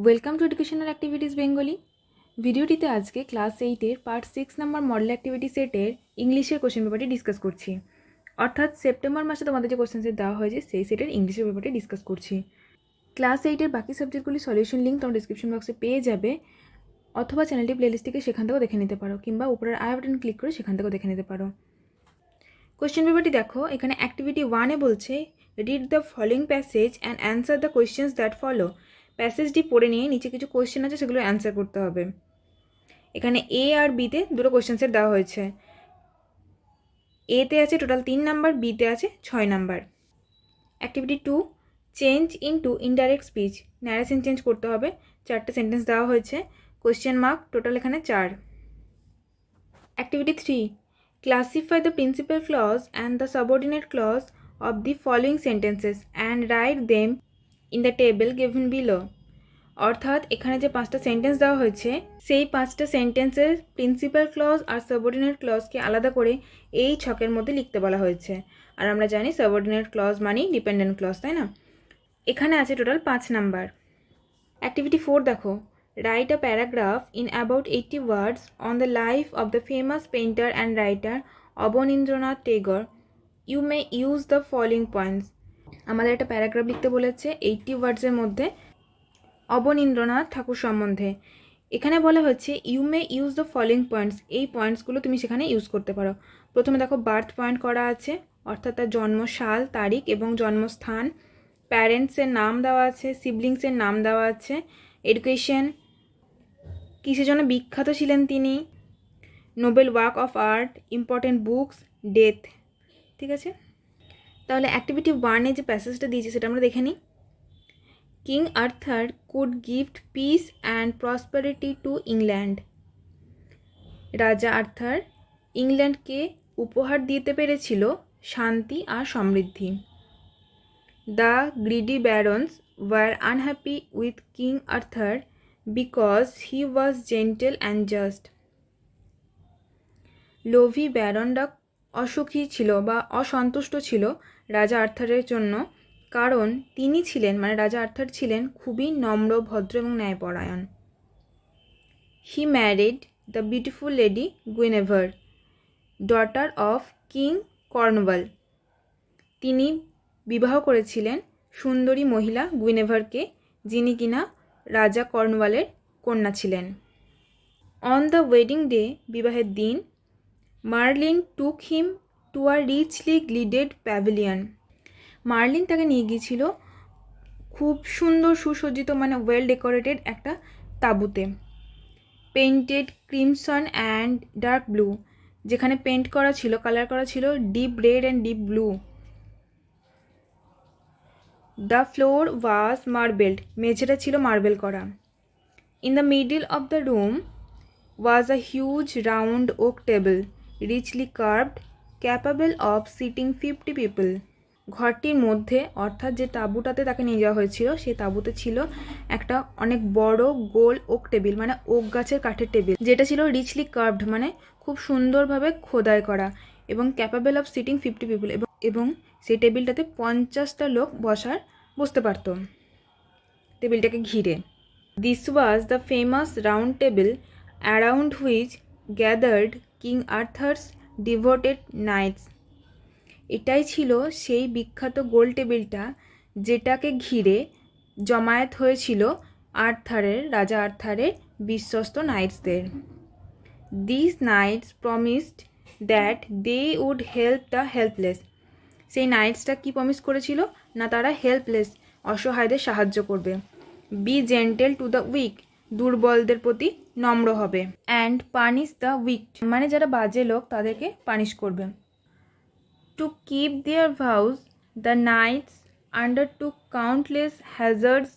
Welcome to educational activities Bengali. ভিডিওটিতে আজকে class 8-এর পার্ট 6 নাম্বার মডেল অ্যাক্টিভিটি সেটের ইংলিশের কোশ্চেন পেপারটি ডিসকাস করছি। অর্থাৎ সেপ্টেম্বর মাসে তোমাদের যে কোশ্চেন সেট দেওয়া হয়েছে সেই সেটের ইংলিশের পেপারটি ডিসকাস করছি। ক্লাস 8-এর বাকি সাবজেক্টগুলি সলিউশন লিঙ্ক তোমরা ডিসক্রিপশন বক্সে পেয়ে যাবে, অথবা চ্যানেলটি প্লেলিস্ট থেকে সেখান থেকেও দেখে নিতে পারো, কিংবা উপরের আই বাটন ক্লিক করে সেখান থেকেও দেখে নিতে পারো। কোশ্চেন পেপারটি দেখো, এখানে অ্যাক্টিভিটি 1-এ বলছে read the following passage and answer the questions that follow. প্যাসেজটি পড়ে নিয়ে নিচে কিছু কোয়েশ্চেন আছে, সেগুলো অ্যান্সার করতে হবে। এখানে এ আর বিতে দুটো কোয়েশ্চেন সেট দেওয়া হয়েছে। এতে আছে টোটাল 3 নাম্বার, বিতে আছে 6 number. Activity 2, change into indirect speech. Narration change করতে হবে। 4টে সেন্টেন্স দেওয়া হয়েছে, কোয়েশ্চেন মার্ক, টোটাল এখানে 4। Activity 3, classify the principal clause and the subordinate clause of the following sentences and write them in the table given below. অর্থাৎ এখানে যে 5টা sentence দেওয়া হয়েছে সেই 5টা সেন্টেন্সের প্রিন্সিপাল ক্লজ আর সাবঅর্ডিনেট ক্লজকে আলাদা করে এই ছকের মধ্যে লিখতে বলা হয়েছে। আর আমরা জানি সাবঅর্ডিনেট ক্লজ মানেই ডিপেন্ডেন্ট ক্লজ, তাই না? এখানে আছে টোটাল 5 নাম্বার। অ্যাক্টিভিটি 4 দেখো, write a paragraph in about 80 words on the life of the famous painter and writer Abanindranath Tagore. You may use the following points. আমাদের একটা প্যারাগ্রাফ লিখতে বলেছে 80 ওয়ার্ডসের মধ্যে অবনীন্দ্রনাথ ঠাকুর সম্বন্ধে। এখানে বলা হচ্ছে you may use the following points. এই পয়েন্টসগুলো তুমি সেখানে ইউজ করতে পারো। প্রথমে দেখো বার্থ পয়েন্ট করা আছে, অর্থাৎ তার জন্মসাল, তারিখ এবং জন্মস্থান। প্যারেন্টসের নাম দেওয়া আছে, সিবলিংসের নাম দেওয়া আছে। এডুকেশন, কিসের জন্য বিখ্যাত ছিলেন তিনি, noble work of art, important books, death. ঠিক আছে, তাহলে অ্যাক্টিভিটি 1-এ যে প্যাসেজটা দিয়েছে সেটা আমরা দেখে নিই। King Arthur could give peace and prosperity to England. রাজা আর্থার ইংল্যান্ডকে উপহার দিতে পেরেছিল শান্তি আর সমৃদ্ধি। The greedy barons were unhappy with King Arthur because he was gentle and just. লোভী ব্যারনরা অসুখী ছিল বা অসন্তুষ্ট ছিল রাজা আর্থারের জন্য, কারণ তিনি ছিলেন, মানে রাজা আর্থার ছিলেন খুবই নম্র, ভদ্র এবং ন্যায়পরায়ণ। He married the beautiful lady Guinevere, daughter of King Cornwall. তিনি বিবাহ করেছিলেন সুন্দরী মহিলা গুইনেভারকে, যিনি কিনা রাজা কর্নওয়ালের কন্যা ছিলেন। অন দ্য ওয়েডিং ডে, বিবাহের দিন, Merlin took him to a richly gilded pavilion. Merlin তাকে নিয়ে গিয়েছিল খুব সুন্দর সুসজ্জিত, মানে ওয়েল ডেকোরেটেড একটা তাঁবুতে। Painted crimson and dark blue, যেখানে পেন্ট করা ছিল, কালার করা ছিল deep red and deep blue. The floor was marbled, মেঝেটা ছিল মার্বেল করা। In the middle of the room was a huge round oak table, richly carved, capable of seating 50 people. ঘরটির মধ্যে, অর্থাৎ যে তাঁবুটাতে তাকে নিয়ে যাওয়া হয়েছিল, সেই তাঁবুতে ছিল একটা অনেক বড় গোল ওক টেবিল, মানে ওক গাছের কাঠের টেবিল, যেটা ছিল রিচলি কার্ভড, মানে খুব সুন্দরভাবে খোদাই করা, এবং ক্যাপাবল অফ সিটিং 50 পিপল, এবং সেই টেবিলটাতে 50টা লোক বসতে পারত টেবিলটাকে ঘিরে। This was the famous round table around which gathered King Arthur's devoted knights. এটাই ছিল সেই বিখ্যাত গোল টেবিলটা যেটাকে ঘিরে জমায়েত হয়েছিল রাজা আর্থারের বিশ্বস্ত নাইটসদের। This knights promised that they would help the helpless. সেই নাইটসটা কি প্রমিস করেছিল না, তারা হেল্পলেস, অসহায়দের সাহায্য করবে। Be gentle to the weak, দুর্বলদের প্রতি নম্র হবে। অ্যান্ড পানিশ দ্য উইক, মানে যারা বাজে লোক তাদেরকে পানিশ করবে। To keep their vows, the knights undertook countless hazards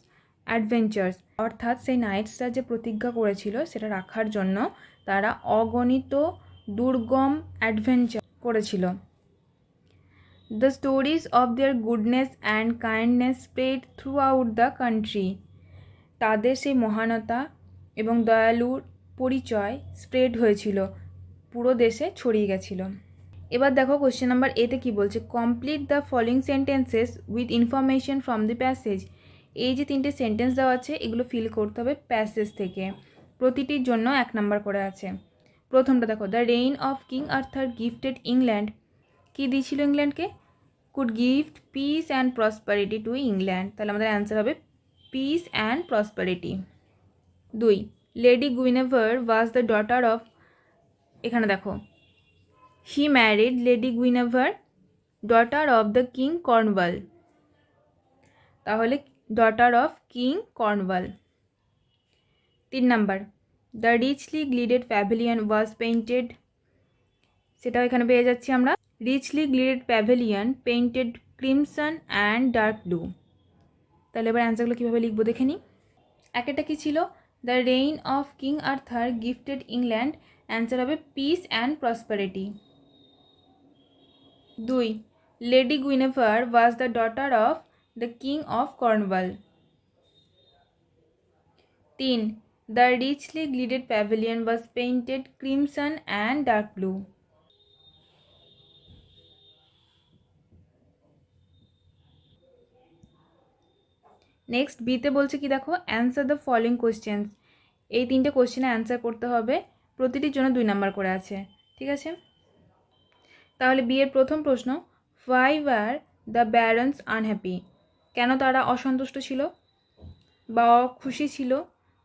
adventures. অর্থাৎ সেই নাইটসরা যে প্রতিজ্ঞা করেছিল সেটা রাখার জন্য তারা অগণিত দুর্গম অ্যাডভেঞ্চার করেছিল। The stories of their goodness and kindness spread throughout the country. তাদের সেই মহানতা এবং দয়ালুর পরিচয় স্প্রেড হয়েছিল, পুরো দেশে ছড়িয়ে গেছিল। এবার দেখো কোশ্চেন নাম্বার এতে কি বলছে, complete the following sentences with information from the passage. এই যে তিনটে সেন্টেন্স দেওয়া আছে এগুলো ফিল করতে হবে প্যাসেজ থেকে, প্রতিটির জন্য 1 নাম্বার করে আছে। প্রথমটা দেখো, the reign of King Arthur gifted England, কী দিয়েছিল ইংল্যান্ডকে? Could gift peace and prosperity to England, তাহলে আমাদের অ্যান্সার হবে peace and prosperity. 2, lady Guinevere was the daughter of, এখানে দেখো he married lady Guinevere daughter of the King Cornwall, তাহলে daughter of King Cornwall. 3 number, the richly gilded pavilion was painted, সেটাও এখানে পেয়ে যাচ্ছি আমরা, richly gilded pavilion painted crimson and dark blue. তাহলে এবার অ্যান্সারগুলো কীভাবে লিখবো দেখে নিই। একটা কী ছিল? The reign of King Arthur gifted England, answer হবে peace and prosperity. 2, lady Guinevere was the daughter of the King of Cornwall. 3, the richly gilded pavilion was painted crimson and dark blue. Next বিতে বলছে কি দেখো, answer the following questions, এই 3টে কোয়েশ্চেনে answer করতে হবে, প্রতিটির জন্য 2 নাম্বার করে আছে, ঠিক আছে। তাহলে বিয়ের প্রথম প্রশ্ন, why were the barons unhappy, কেন তারা অসন্তুষ্ট ছিল বা খুশি ছিল?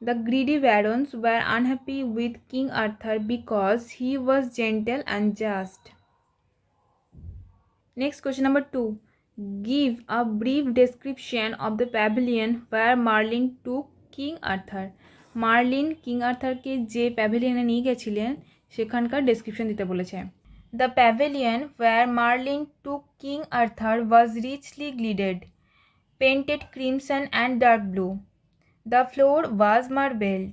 The greedy barons were unhappy with King Arthur because he was gentle and just. Next question number 2, give a brief description of the pavilion where Merlin took King Arthur. মার্লিন King আর্থারকে যে প্যাভিলিয়নে নিয়ে গেছিলেন সেখানকার ডেসক্রিপশন দিতে বলেছে। The pavilion where Merlin took King Arthur was richly gilded, painted crimson and dark blue. The floor was marbled.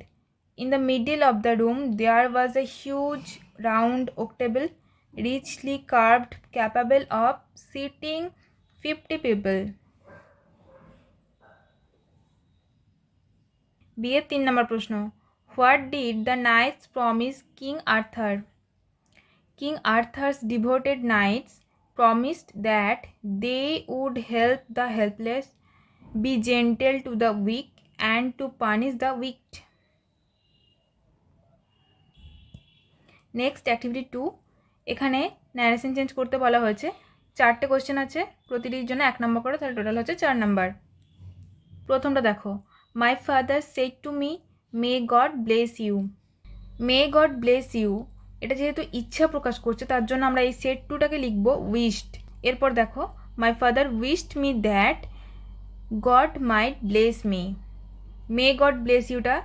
In the middle of the room there was a huge round oak table, richly carved, capable of seating 50 people. বিয়ের 3 নম্বর প্রশ্ন, what did the knights promise King Arthur? King Arthur's devoted knights promised that they would help the helpless, be gentle to the weak and to punish the wicked. Next activity 2, এখানে narration change করতে বলা হয়েছে। 4টে question আছে, প্রতিটির জন্য 1 নম্বর করে, তাহলে total হচ্ছে 4 নাম্বার। প্রথমটা দেখো, my father said to me may God bless you. May God bless you, এটা যেহেতু ইচ্ছা প্রকাশ করছে তার জন্য আমরা এই সেড টুটাকে লিখব উইশড। এরপর দেখো, my father wished me that God might bless me. May God bless ইউটা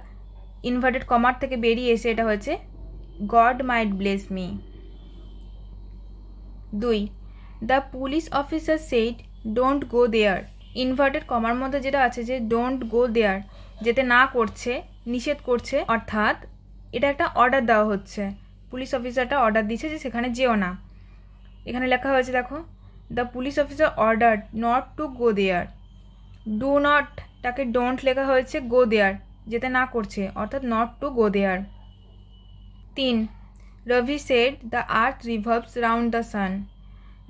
ইনভার্টেড কমার থেকে বেরিয়ে এসে এটা হয়েছে God might bless me. 2, the police officer said don't go there. Inverted কমার মধ্যে যেটা আছে যে ডোন্ট গো দেয়ার, যেতে না করছে, নিষেধ করছে, অর্থাৎ এটা একটা অর্ডার দেওয়া হচ্ছে, পুলিশ অফিসারটা অর্ডার দিচ্ছে যে সেখানে যেও না। এখানে লেখা হয়েছে দেখো, the police officer order not to go there. Do নটটাকে ডোন্ট লেখা হয়েছে গো দেয়ার, যেতে না করছে, অর্থাৎ not to go there. 3, Ravi said the earth revolves round the sun.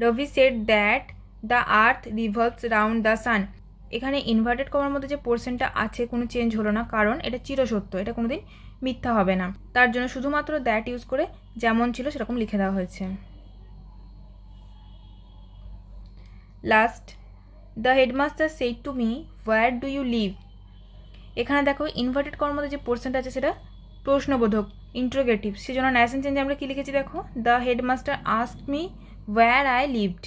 Ravi said that the earth revolves round the sun. এখানে inverted কমার মধ্যে যে পোর্শনটা আছে কোনো চেঞ্জ হলো না, কারণ এটা চিরসত্য, এটা কোনোদিন মিথ্যা হবে না, তার জন্য শুধুমাত্র দ্যাট ইউজ করে যেমন ছিল সেরকম লিখে দেওয়া হয়েছে। Last, the headmaster said to me where do you live. এখানে দেখো ইনভার্টেড কমার মধ্যে যে পোর্শনটা আছে সেটা প্রশ্নবোধক, ইন্টারোগেটিভ, সেজন্য ন্যারেশন চেঞ্জে আমরা কি লিখেছি দেখো, the headmaster asked me where I lived.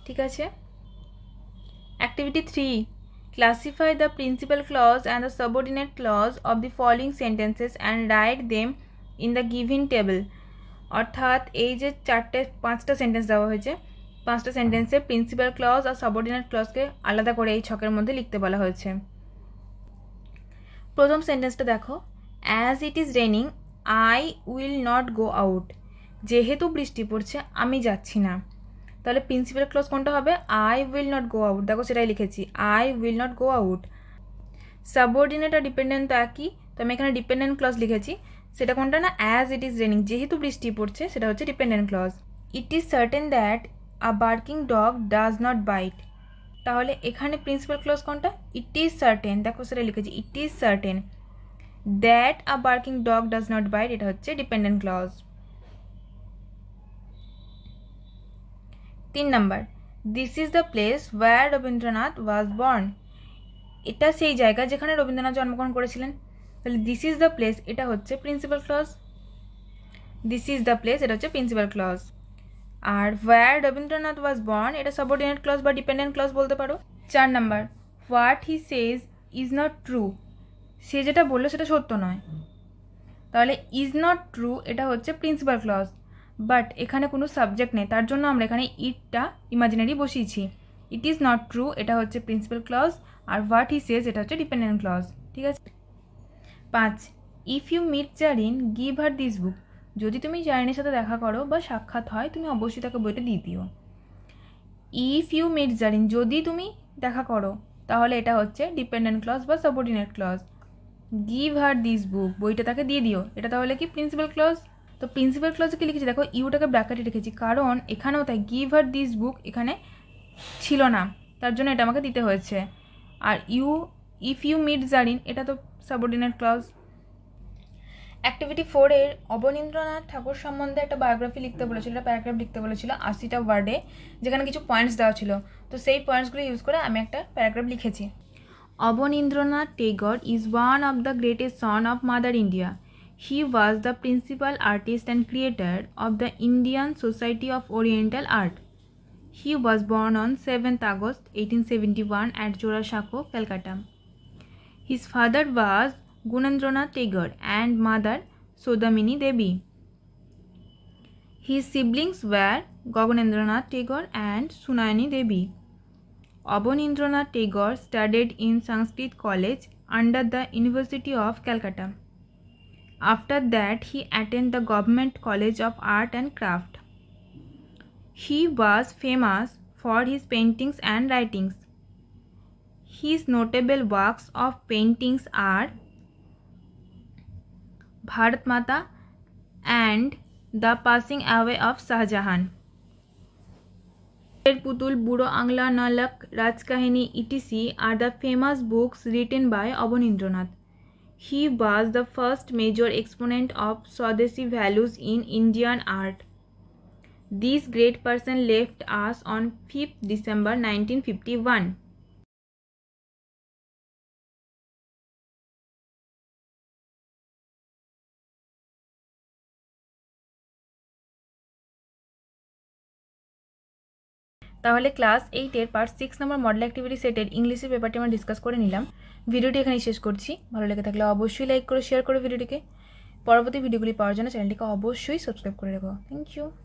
ঠিক আছে। Activity 3, classify the principal clause and the subordinate clause of the following sentences and write them in the giving table. অর্থাৎ এই যে 5টা সেন্টেন্স দেওয়া হয়েছে, 5টা সেন্টেন্সে প্রিন্সিপাল ক্লজ আর সাবঅর্ডিনেট ক্লজকে আলাদা করে এই ছকের মধ্যে লিখতে বলা হয়েছে। প্রথম সেন্টেন্সটা দেখো, as it is raining I will not go out. যেহেতু বৃষ্টি পড়ছে আমি যাচ্ছি না, তাহলে প্রিন্সিপাল ক্লজ কোনটা হবে? I will not go out, দেখো সেটাই লিখেছি, I will not go out. Subordinate আর ডিপেন্ডেন্ট তো একই, তো আমি এখানে ডিপেন্ডেন্ট ক্লজ লিখেছি, সেটা কোনটা না, অ্যাজ ইট ইজ রেনিং, যেহেতু বৃষ্টি পড়ছে সেটা হচ্ছে dependent clause. It is certain that a barking dog does not bite, তাহলে এখানে প্রিন্সিপাল ক্লজ কোনটা? ইট ইজ সার্টেন, দেখো সেটা লিখেছি, it is certain that a barking dog does not bite, এটা হচ্ছে dependent clause. 3 number, this is the place where Rabindranath was born, এটা সেই জায়গা যেখানে রবীন্দ্রনাথ জন্মগ্রহণ করেছিলেন। তাহলে দিস ইজ দ্য প্লেস এটা হচ্ছে principal clause, this is the place এটা হচ্ছে প্রিন্সিপাল ক্লজ। আর ওয়্যার রবীন্দ্রনাথ ওয়াজ বর্ন এটা সাবঅর্ডিনেট ক্লজ বা ডিপেন্ডেন্ট ক্লজ বলতে পারো। 4 number, what he says is not true, সে যেটা বললো সেটা সত্য নয়, তাহলে ইজ নট ট্রু এটা হচ্ছে প্রিন্সিপাল ক্লজ, বাট এখানে কোনো সাবজেক্ট নেই, তার জন্য আমরা এখানে ইটটা ইমাজিনারি বসিয়েছি। ইট ইজ নট ট্রু এটা হচ্ছে প্রিন্সিপাল ক্লজ, আর হোয়াট হি সেজ এটা হচ্ছে ডিপেন্ডেন্ট ক্লজ, ঠিক আছে। 5, if you meet Zarin give her this book, যদি তুমি জারিনের সাথে দেখা করো বা সাক্ষাৎ হয় তুমি অবশ্যই তাকে বইটা দিয়ে দিও। ইফ ইউ মিট জারিন, যদি তুমি দেখা করো, তাহলে এটা হচ্ছে ডিপেন্ডেন্ট ক্লজ বা subordinate clause. Give her this book, বইটা তাকে দিয়ে দিও, এটা তাহলে কি প্রিন্সিপাল ক্লজ। তো প্রিন্সিপাল ক্লজে কি লিখেছি দেখো, ইউটাকে ব্র্যাকেটে রেখেছি, কারণ এখানেও তাই গিভ হার দিস বুক এখানে ছিল না, তার জন্য এটা আমাকে দিতে হয়েছে। আর ইফ ইউ মিট জারিন এটা তো সাবঅর্ডিনেট ক্লজ। অ্যাক্টিভিটি 4 এর অবনীন্দ্রনাথ ঠাকুর সম্বন্ধে একটা বায়োগ্রাফি লিখতে বলেছিল, একটা প্যারাগ্রাফ লিখতে বলেছিল 80টা ওয়ার্ডে, যেখানে কিছু পয়েন্টস দেওয়া ছিল, তো সেই পয়েন্টসগুলো ইউজ করে আমি একটা প্যারাগ্রাফ লিখেছি। Abanindranath Tagore is one of the greatest son of Mother India. He was the principal artist and creator of the Indian Society of Oriental Art. He was born on 7th August 1871 at Jorashako, Calcutta. His father was Gunendranath Tagore and mother Sodamini Devi. His siblings were Gaganendranath Tagore and Sunayani Devi. Abanindranath Tagore studied in Sanskrit College under the University of Calcutta. After that, he attended the Government College of Art and Craft. He was famous for his paintings and writings. His notable works of paintings are Bharat Mata and The Passing Away of Shahjahan. Putul, Budo Angla, Nalak, Rajkahini, etc. are the famous books written by Abanindranath. He was the first major exponent of Swadeshi values in Indian art. This great person left us on 5th December 1951. তাহলে class 8-এর part 6 নম্বর model activity সেটের ইংলিশের পেপারটি আমরা discuss করে নিলাম। ভিডিওটি এখানেই শেষ করছি। ভালো লেগে থাকলে অবশ্যই লাইক করো, শেয়ার করো ভিডিওটিকে। পরবর্তী ভিডিওগুলি পাওয়ার জন্য চ্যানেলটিকে অবশ্যই সাবস্ক্রাইব করে রাখো। Thank you.